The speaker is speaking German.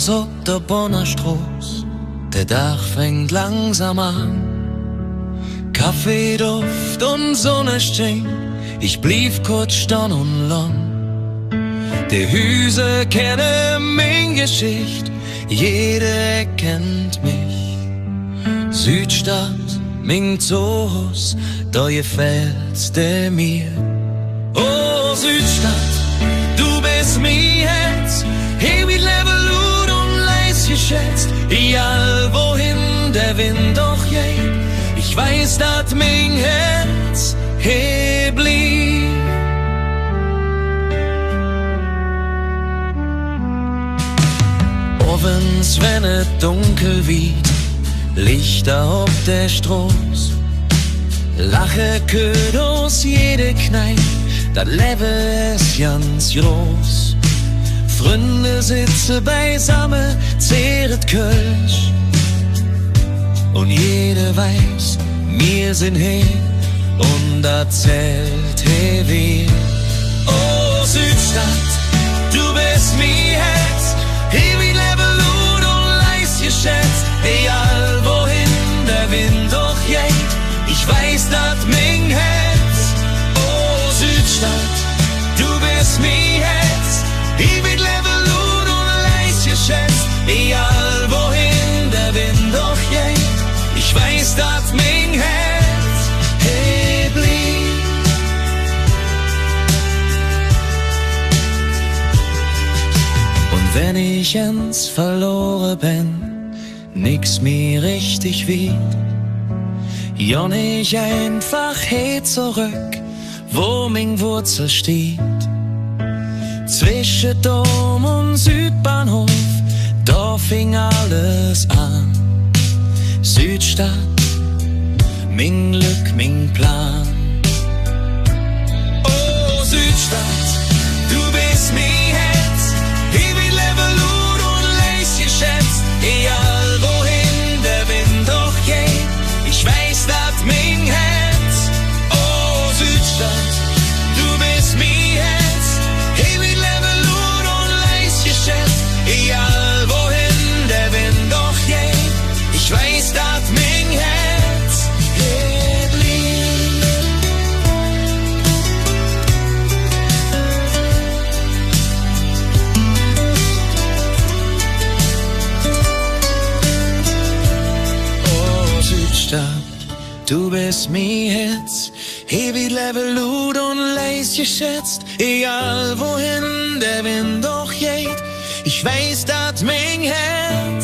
uns auf der Bonnerstraß, der Tag fängt langsam an. Kaffeeduft und Sonnenschein, ich blieb kurz stehen und lang. Die Hüse kennen mein Geschicht, jeder kennt mich. Südstadt, mein Zoos, da gefällt's dir mir. Oh Südstadt, du bist mein Herz, hey wie Level und leis geschätzt, egal wohin der Wind doch geht. Ich weiß, dass mein Herz hier blieb. Abends, wenn es dunkel wird, Lichter auf der Straße, lache Köd aus jede Kneipe, das Leben ist ganz groß. Freunde sitzen beisammen, zehret Kölsch, und jeder weiß, wir sind hier und erzählt hier wir. Oh Südstadt, du bist mein Herz, hier wie Level und leis geschätzt, egal wohin der Wind doch geht. Ich weiß, dass mein Herz, oh Südstadt, du bist mein Herz, hier wie Level und leis geschätzt, egal wohin der Wind doch geht. Ich weiß, dass mein Herz hier blieb. Und wenn ich ganz verloren bin, nix mir richtig wird, jon ich einfach he zurück, wo mein Wurzel steht. Zwischen Dom und Südbahnhof, da fing alles an. Südstadt, mein Glück, mein Plan. Oh Südstadt, du bist mein Herz, hier wie Level und leis geschätzt, egal wohin der Wind doch geht. Ich weiß, dass mein Herz, oh Südstadt, du bist mein Herz, hier wie Level und leis geschätzt, egal wohin der Wind doch geht. Ich weiß, dass mein Herz hier blieb. Oh Südstadt, du bist mein Herz, hier wie Level und leis geschätzt, egal wohin der Wind doch geht. Ich weiß, dass mein Herz